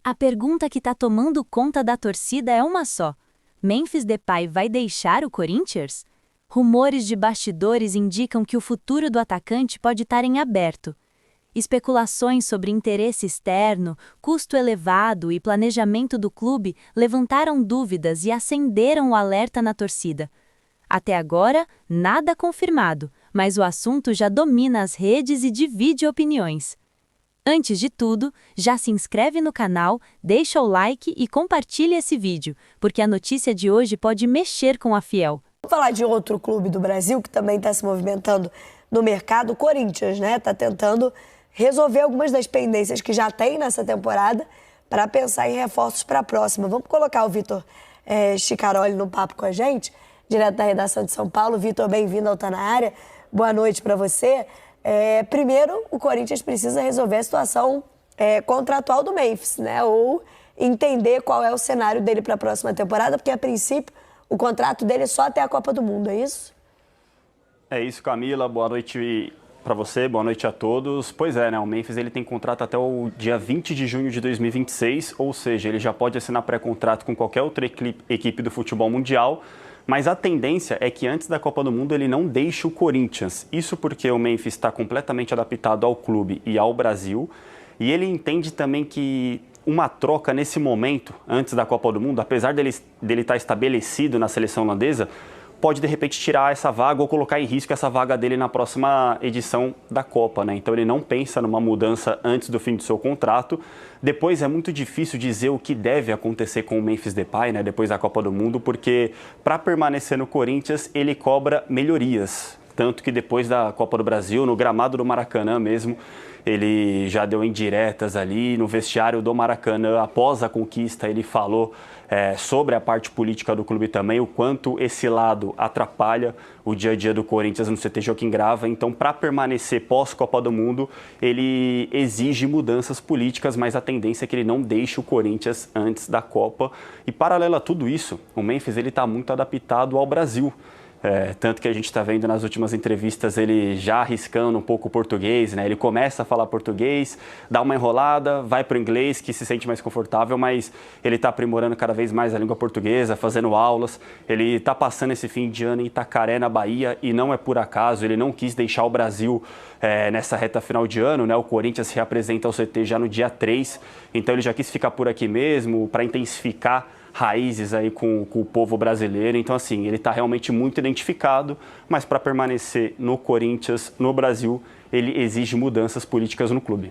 A pergunta que tá tomando conta da torcida é uma só: Memphis Depay vai deixar o Corinthians? Rumores de bastidores indicam que o futuro do atacante pode estar em aberto. Especulações sobre interesse externo, custo elevado e planejamento do clube levantaram dúvidas e acenderam o alerta na torcida. Até agora, nada confirmado, mas o assunto já domina as redes e divide opiniões. Antes de tudo, já se inscreve no canal, deixa o like e compartilha esse vídeo, porque a notícia de hoje pode mexer com a Fiel. Vamos falar de outro clube do Brasil que também está se movimentando no mercado, o Corinthians, né? Está tentando resolver algumas das pendências que já tem nessa temporada para pensar em reforços para a próxima. Vamos colocar o Vitor Chicaroli no papo com a gente, direto da redação de São Paulo. Vitor, bem-vindo ao Tá Na Área. Boa noite para você. Primeiro, o Corinthians precisa resolver a situação contratual do Memphis, né? Ou entender qual é o cenário dele para a próxima temporada, porque, a princípio, o contrato dele é só até a Copa do Mundo, é isso? É isso, Camila. Boa noite para você, boa noite a todos. Pois é, né? O Memphis ele tem contrato até o dia 20 de junho de 2026, ou seja, ele já pode assinar pré-contrato com qualquer outra equipe do futebol mundial. Mas a tendência é que antes da Copa do Mundo ele não deixe o Corinthians. Isso porque o Memphis está completamente adaptado ao clube e ao Brasil. E ele entende também que uma troca nesse momento, antes da Copa do Mundo, apesar dele estar estabelecido na seleção holandesa, pode de repente tirar essa vaga ou colocar em risco essa vaga dele na próxima edição da Copa, né? Então ele não pensa numa mudança antes do fim do seu contrato. Depois é muito difícil dizer o que deve acontecer com o Memphis Depay, né? Depois da Copa do Mundo, porque para permanecer no Corinthians ele cobra melhorias. Tanto que depois da Copa do Brasil, no gramado do Maracanã mesmo, ele já deu indiretas ali no vestiário do Maracanã. Após a conquista, ele falou sobre a parte política do clube também, o quanto esse lado atrapalha o dia a dia do Corinthians no CT Joaquim Grava. Então, para permanecer pós-Copa do Mundo, ele exige mudanças políticas, mas a tendência é que ele não deixe o Corinthians antes da Copa. E, paralelo a tudo isso, o Memphis está muito adaptado ao Brasil. Tanto que a gente está vendo nas últimas entrevistas ele já arriscando um pouco o português, né? Ele começa a falar português, dá uma enrolada, vai para o inglês, que se sente mais confortável, mas ele está aprimorando cada vez mais a língua portuguesa, fazendo aulas. Ele está passando esse fim de ano em Itacaré, na Bahia, e não é por acaso, ele não quis deixar o Brasil nessa reta final de ano, né? O Corinthians se reapresenta ao CT já no dia 3, então ele já quis ficar por aqui mesmo para intensificar raízes aí com o povo brasileiro. Então, assim, ele está realmente muito identificado, mas para permanecer no Corinthians, no Brasil, ele exige mudanças políticas no clube.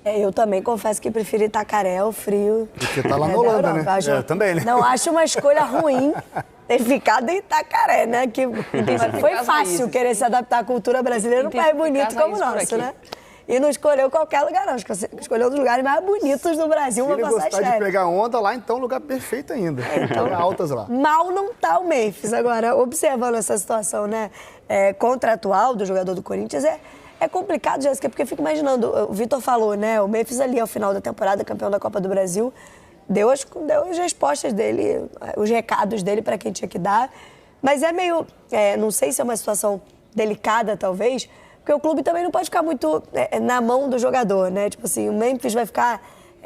Eu também confesso que prefiro Itacaré, o frio. Você tá lá na Holanda, né? Eu também, né? Não acho uma escolha ruim ter ficado em Itacaré, né? Que foi fácil querer se adaptar à cultura brasileira num país bonito como o nosso, né? E não escolheu qualquer lugar, não. Escolheu um dos lugares mais bonitos do Brasil para passar as férias. Se ele gostar de pegar onda lá, então lugar perfeito ainda. Então, altas lá. Mal não tá o Memphis. Agora, observando essa situação, né, contratual do jogador do Corinthians, é complicado, Jéssica, porque eu fico imaginando, o Vitor falou, né, o Memphis ali ao final da temporada, campeão da Copa do Brasil, deu as respostas dele, os recados dele para quem tinha que dar. Mas é meio, não sei se é uma situação delicada, talvez, porque o clube também não pode ficar muito na mão do jogador, né? Tipo assim, o Memphis vai ficar...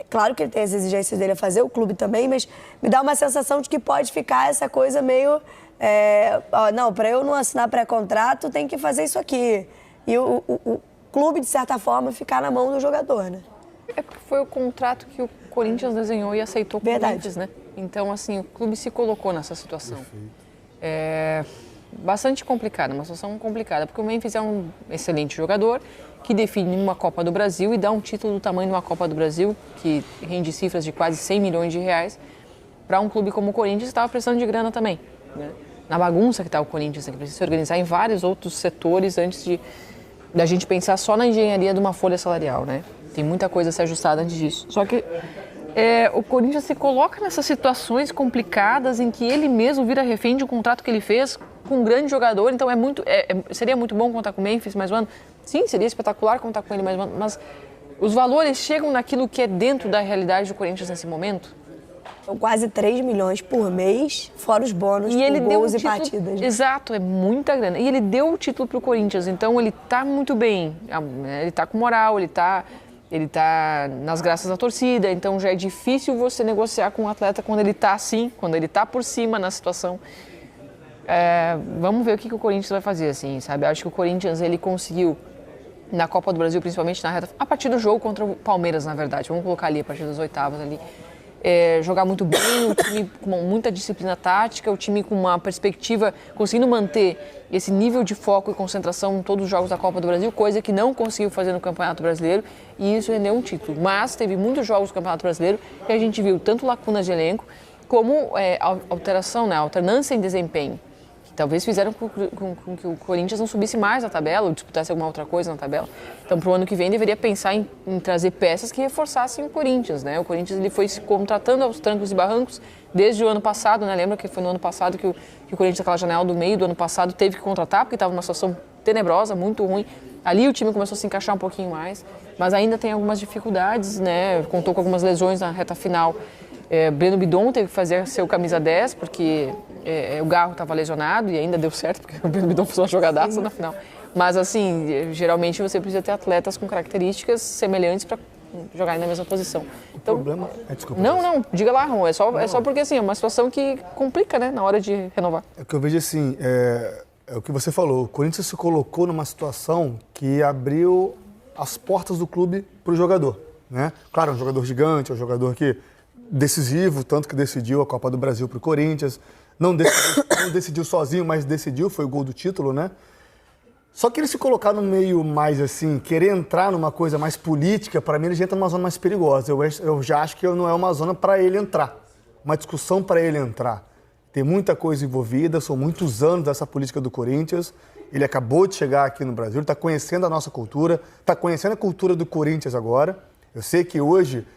Claro que ele tem as exigências dele a fazer, o clube também, mas me dá uma sensação de que pode ficar essa coisa meio... não, para eu não assinar pré-contrato, tem que fazer isso aqui. E o clube, de certa forma, ficar na mão do jogador, né? É porque foi o contrato que o Corinthians desenhou e aceitou com o Corinthians, né? Então, assim, o clube se colocou nessa situação. Bastante complicada, uma situação complicada, porque o Memphis é um excelente jogador que define uma Copa do Brasil e dá um título do tamanho de uma Copa do Brasil, que rende cifras de quase 100 milhões de reais, para um clube como o Corinthians, que estava precisando de grana também, né? Na bagunça que está o Corinthians, que precisa se organizar em vários outros setores antes da gente pensar só na engenharia de uma folha salarial, né? Tem muita coisa a ser ajustada antes disso. Só que o Corinthians se coloca nessas situações complicadas em que ele mesmo vira refém de um contrato que ele fez com um grande jogador. Então seria muito bom contar com o Memphis mais um ano. Sim, seria espetacular contar com ele mais um ano, mas os valores chegam naquilo que é dentro da realidade do Corinthians nesse momento? São quase 3 milhões por mês, fora os bônus por gols e partidas. Exato, é muita grana. E ele deu o título para o Corinthians, então ele está muito bem, ele está com moral, ele está ele está nas graças da torcida, então já é difícil você negociar com um atleta quando ele está assim, quando ele está por cima na situação. Vamos ver o que o Corinthians vai fazer, assim, sabe? Acho que o Corinthians, ele conseguiu, na Copa do Brasil, principalmente na reta, a partir do jogo contra o Palmeiras, na verdade, vamos colocar ali, a partir das oitavas ali, jogar muito bem, o time com muita disciplina tática, o time com uma perspectiva, conseguindo manter esse nível de foco e concentração em todos os jogos da Copa do Brasil, coisa que não conseguiu fazer no Campeonato Brasileiro, e isso rendeu um título. Mas teve muitos jogos do Campeonato Brasileiro que a gente viu tanto lacunas de elenco, como alteração, né, alternância em desempenho, que talvez fizeram com que o Corinthians não subisse mais na tabela ou disputasse alguma outra coisa na tabela. Então, para o ano que vem, deveria pensar em trazer peças que reforçassem o Corinthians, né? O Corinthians ele foi se contratando aos trancos e barrancos desde o ano passado, né? Lembra que foi no ano passado que o Corinthians, aquela janela do meio do ano passado, teve que contratar, porque estava numa situação tenebrosa, muito ruim. Ali o time começou a se encaixar um pouquinho mais, mas ainda tem algumas dificuldades, né? Contou com algumas lesões na reta final. Breno Bidon teve que fazer seu camisa 10, porque o Garro estava lesionado e ainda deu certo, porque o Breno Bidon fez uma jogadaça na final. Mas, assim, geralmente você precisa ter atletas com características semelhantes para jogarem na mesma posição. Então, o problema... Desculpa. Não, diga lá, Ramon. É só porque, assim, é uma situação que complica, né, na hora de renovar. É que eu vejo assim, é o que você falou, o Corinthians se colocou numa situação que abriu as portas do clube para o jogador, né? Claro, é um jogador gigante, é um jogador que decisivo, tanto que decidiu a Copa do Brasil para o Corinthians, não decidiu sozinho, mas decidiu, foi o gol do título, né? Só que ele se colocar no meio mais assim, querer entrar numa coisa mais política, para mim ele já entra numa zona mais perigosa. Eu já acho que não é uma zona para ele entrar, uma discussão para ele entrar. Tem muita coisa envolvida, são muitos anos dessa política do Corinthians. Ele acabou de chegar aqui no Brasil, está conhecendo a nossa cultura, está conhecendo a cultura do Corinthians agora. Eu sei que hoje,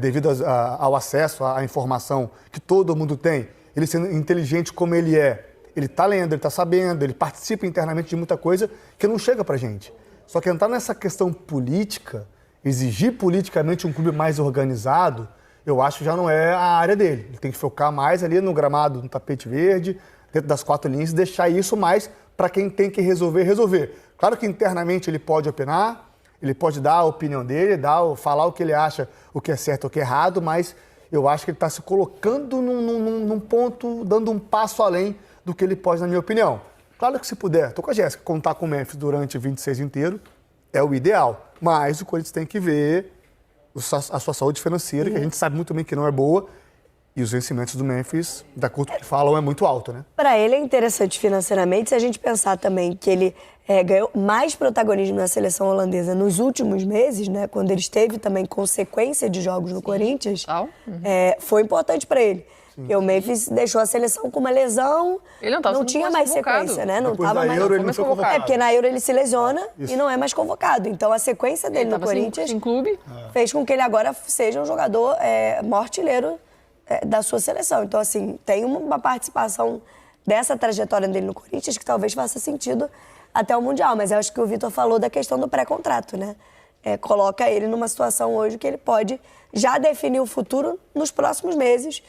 devido ao acesso à informação que todo mundo tem, ele sendo inteligente como ele é, ele está lendo, ele está sabendo, ele participa internamente de muita coisa que não chega para a gente. Só que entrar nessa questão política, exigir politicamente um clube mais organizado, eu acho que já não é a área dele. Ele tem que focar mais ali no gramado, no tapete verde, dentro das 4 linhas, e deixar isso mais para quem tem que resolver. Claro que internamente ele pode opinar, ele pode dar a opinião dele, falar o que ele acha, o que é certo, o que é errado, mas eu acho que ele está se colocando num ponto, dando um passo além do que ele pode, na minha opinião. Claro que se puder, estou com a Jéssica, contar com o Memphis durante 26 inteiro é o ideal, mas o Corinthians tem que ver a sua saúde financeira, que a gente sabe muito bem que não é boa, e os vencimentos do Memphis, da curto que falam, é muito alto, né? Para ele é interessante financeiramente, se a gente pensar também que ele ganhou mais protagonismo na seleção holandesa nos últimos meses, né? Quando ele esteve também consequência de jogos no Corinthians, foi importante para ele. Porque o Memphis deixou a seleção com uma lesão, ele não tinha mais sequência, né? Não estava mais Euro, ele não foi convocado. Porque na Euro ele se lesiona e não é mais convocado. Então a sequência dele no Corinthians sem clube fez com que ele agora seja um jogador maior artilheiro da sua seleção. Então, assim, tem uma participação dessa trajetória dele no Corinthians que talvez faça sentido até o Mundial. Mas eu acho que o Vitor falou da questão do pré-contrato, né? Coloca ele numa situação hoje que ele pode já definir o futuro nos próximos meses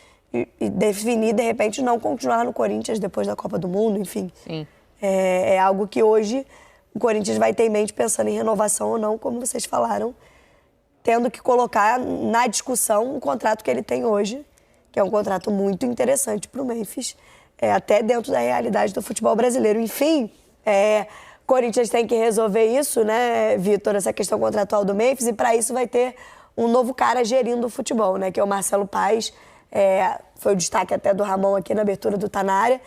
e definir, de repente, não continuar no Corinthians depois da Copa do Mundo, enfim. Sim. É algo que hoje o Corinthians vai ter em mente pensando em renovação ou não, como vocês falaram, tendo que colocar na discussão o contrato que ele tem hoje, que é um contrato muito interessante para o Memphis, até dentro da realidade do futebol brasileiro. Enfim, Corinthians tem que resolver isso, né, Vitor, essa questão contratual do Memphis, e para isso vai ter um novo cara gerindo o futebol, né, que é o Marcelo Paes. Foi o destaque até do Ramon aqui na abertura do Tá Na Área.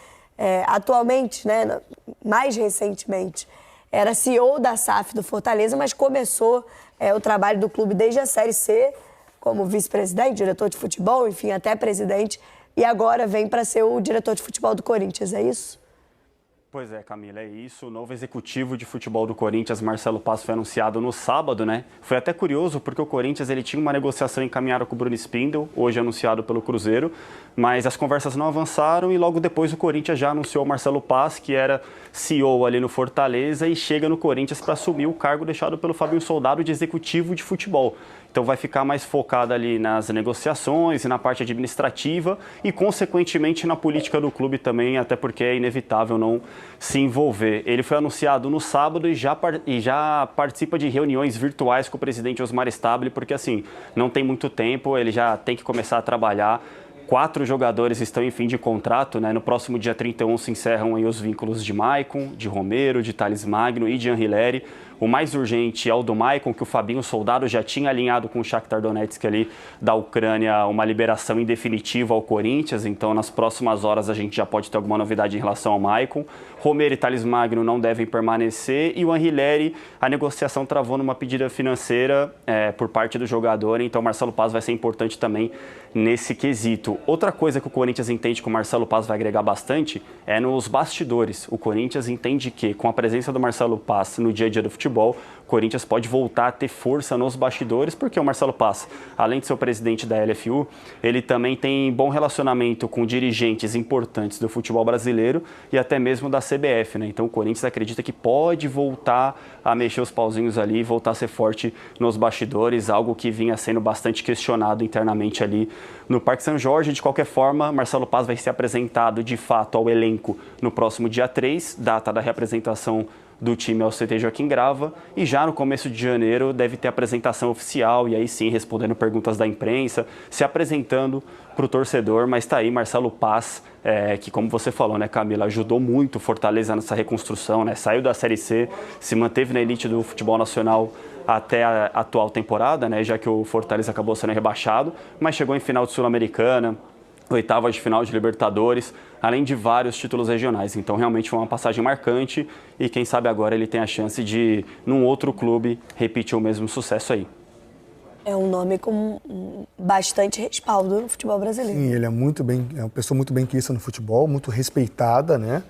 Atualmente, né, mais recentemente, era CEO da SAF do Fortaleza, mas começou o trabalho do clube desde a Série C, como vice-presidente, diretor de futebol, enfim, até presidente, e agora vem para ser o diretor de futebol do Corinthians, é isso? Pois é, Camila, é isso. O novo executivo de futebol do Corinthians, Marcelo Paes, foi anunciado no sábado, né? Foi até curioso, porque o Corinthians ele tinha uma negociação encaminhada com o Bruno Spindel, hoje anunciado pelo Cruzeiro, mas as conversas não avançaram e logo depois o Corinthians já anunciou o Marcelo Paes, que era CEO ali no Fortaleza, e chega no Corinthians para assumir o cargo deixado pelo Fabinho Soldado de executivo de futebol. então vai ficar mais focado ali nas negociações e na parte administrativa e, consequentemente, na política do clube também, até porque é inevitável não se envolver. Ele foi anunciado no sábado e já participa de reuniões virtuais com o presidente Osmar Stabile, porque assim, não tem muito tempo, ele já tem que começar a trabalhar. 4 jogadores estão em fim de contrato, né? No próximo dia 31 se encerram aí os vínculos de Maicon, de Romero, de Thales Magno e de Anrileri. O mais urgente é o do Maicon, que o Fabinho Soldado já tinha alinhado com o Shakhtar Donetsk ali da Ucrânia uma liberação em definitiva ao Corinthians, então nas próximas horas a gente já pode ter alguma novidade em relação ao Maicon. Romero e Thales Magno não devem permanecer e o Anrileri, a negociação travou numa pedida financeira por parte do jogador, então Marcelo Paz vai ser importante também nesse quesito. Outra coisa que o Corinthians entende que o Marcelo Paz vai agregar bastante é nos bastidores. O Corinthians entende que com a presença do Marcelo Paz no dia a dia do futebol, o Corinthians pode voltar a ter força nos bastidores, porque o Marcelo Paz, além de ser o presidente da LFU, ele também tem bom relacionamento com dirigentes importantes do futebol brasileiro e até mesmo da CBF, né? Então o Corinthians acredita que pode voltar a mexer os pauzinhos ali, voltar a ser forte nos bastidores, algo que vinha sendo bastante questionado internamente ali no Parque São Jorge. De qualquer forma, Marcelo Paz vai ser apresentado de fato ao elenco no próximo dia 3, data da reapresentação do time ao CT Joaquim Grava, e já no começo de janeiro deve ter apresentação oficial, e aí sim respondendo perguntas da imprensa, se apresentando para o torcedor. Mas está aí Marcelo Paz, que como você falou, né, Camila, ajudou muito o Fortaleza nessa reconstrução, né, saiu da Série C, se manteve na elite do futebol nacional até a atual temporada, né, já que o Fortaleza acabou sendo rebaixado, mas chegou em final de Sul-Americana, oitavas de final de Libertadores, além de vários títulos regionais. Então, realmente foi uma passagem marcante e quem sabe agora ele tem a chance de, num outro clube, repetir o mesmo sucesso aí. É um nome com bastante respaldo no futebol brasileiro. Sim, ele é uma pessoa muito benquista no futebol, muito respeitada, né?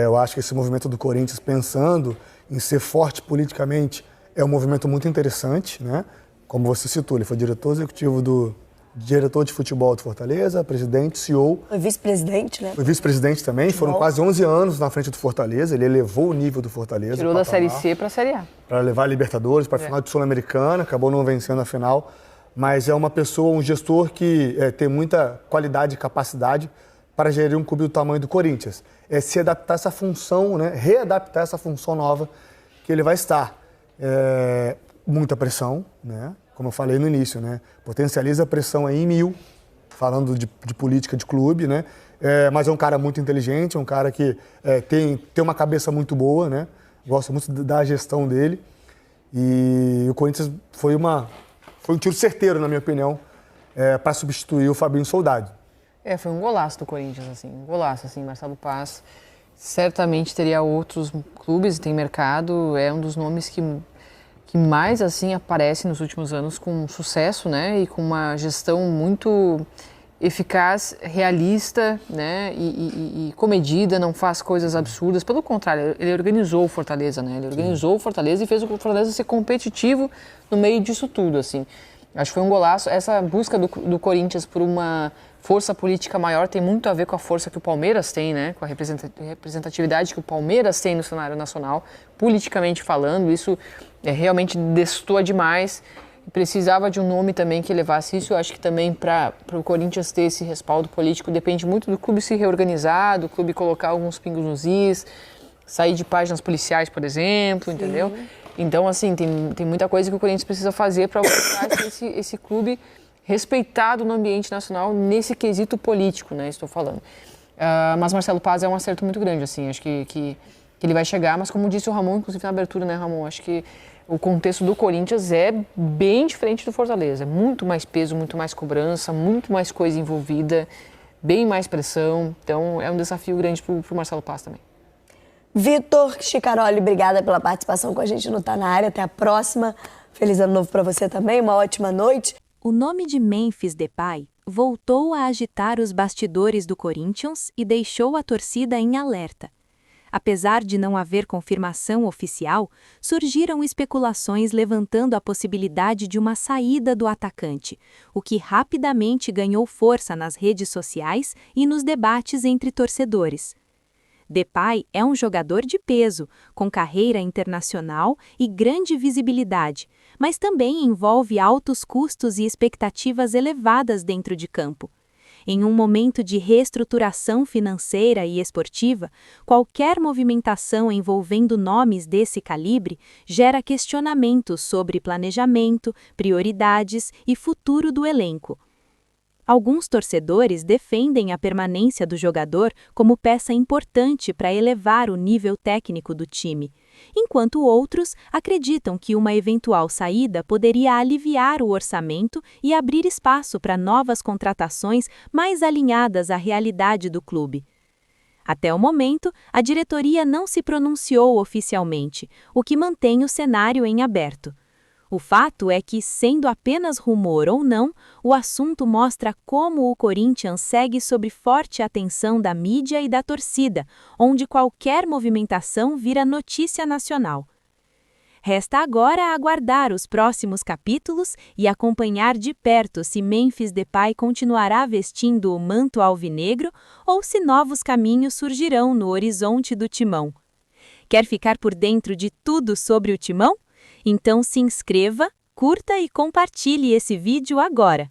Eu acho que esse movimento do Corinthians, pensando em ser forte politicamente, é um movimento muito interessante, né? Como você citou, ele foi diretor de futebol do Fortaleza, presidente, CEO. Foi vice-presidente, né? Foi vice-presidente também, foram quase 11 anos na frente do Fortaleza, ele elevou o nível do Fortaleza. Tirou da Série C para a Série A. Para levar a Libertadores, para a final de Sul-Americana, acabou não vencendo a final, mas é uma pessoa, um gestor que tem muita qualidade e capacidade para gerir um clube do tamanho do Corinthians. É se adaptar a essa função, né? Readaptar essa função nova que ele vai estar. Muita pressão, né? Como eu falei no início, né? Potencializa a pressão aí em 1000, falando de política de clube, né? Mas é um cara muito inteligente, é um cara que tem uma cabeça muito boa, né? Gosto muito da gestão dele. E o Corinthians foi um tiro certeiro, na minha opinião, para substituir o Fabinho Soldado. Foi um golaço do Corinthians, assim, um golaço, assim, Marcelo Paz. Certamente teria outros clubes, tem mercado, é um dos nomes que mais assim aparece nos últimos anos com sucesso, né, e com uma gestão muito eficaz, realista, né, e comedida, não faz coisas absurdas. Pelo contrário, ele organizou o Fortaleza, né, ele organizou o Fortaleza e fez o Fortaleza ser competitivo no meio disso tudo, assim. Acho que foi um golaço. Essa busca do Corinthians por uma força política maior tem muito a ver com a força que o Palmeiras tem, né? Com a representatividade que o Palmeiras tem no cenário nacional, politicamente falando. Isso realmente destoa demais. Precisava de um nome também que levasse isso. Eu acho que também para o Corinthians ter esse respaldo político depende muito do clube se reorganizar, do clube colocar alguns pingos nos is, sair de páginas policiais, por exemplo, entendeu? Então, assim, tem muita coisa que o Corinthians precisa fazer para alcançar esse clube respeitado no ambiente nacional nesse quesito político, né? Estou falando. Mas Marcelo Paz é um acerto muito grande, assim. Acho que ele vai chegar, mas como disse o Ramon, inclusive na abertura, né, Ramon? Acho que o contexto do Corinthians é bem diferente do Fortaleza. É muito mais peso, muito mais cobrança, muito mais coisa envolvida, bem mais pressão. Então, é um desafio grande para o Marcelo Paz também. Vitor Chicaroli, obrigada pela participação com a gente no Tá Na Área. Até a próxima. Feliz ano novo para você também, uma ótima noite. O nome de Memphis Depay voltou a agitar os bastidores do Corinthians e deixou a torcida em alerta. Apesar de não haver confirmação oficial, surgiram especulações levantando a possibilidade de uma saída do atacante, o que rapidamente ganhou força nas redes sociais e nos debates entre torcedores. Depay é um jogador de peso, com carreira internacional e grande visibilidade, mas também envolve altos custos e expectativas elevadas dentro de campo. Em um momento de reestruturação financeira e esportiva, qualquer movimentação envolvendo nomes desse calibre gera questionamentos sobre planejamento, prioridades e futuro do elenco. Alguns torcedores defendem a permanência do jogador como peça importante para elevar o nível técnico do time, enquanto outros acreditam que uma eventual saída poderia aliviar o orçamento e abrir espaço para novas contratações mais alinhadas à realidade do clube. Até o momento, a diretoria não se pronunciou oficialmente, o que mantém o cenário em aberto. O fato é que, sendo apenas rumor ou não, o assunto mostra como o Corinthians segue sob forte atenção da mídia e da torcida, onde qualquer movimentação vira notícia nacional. Resta agora aguardar os próximos capítulos e acompanhar de perto se Memphis Depay continuará vestindo o manto alvinegro ou se novos caminhos surgirão no horizonte do Timão. Quer ficar por dentro de tudo sobre o Timão? Então se inscreva, curta e compartilhe esse vídeo agora.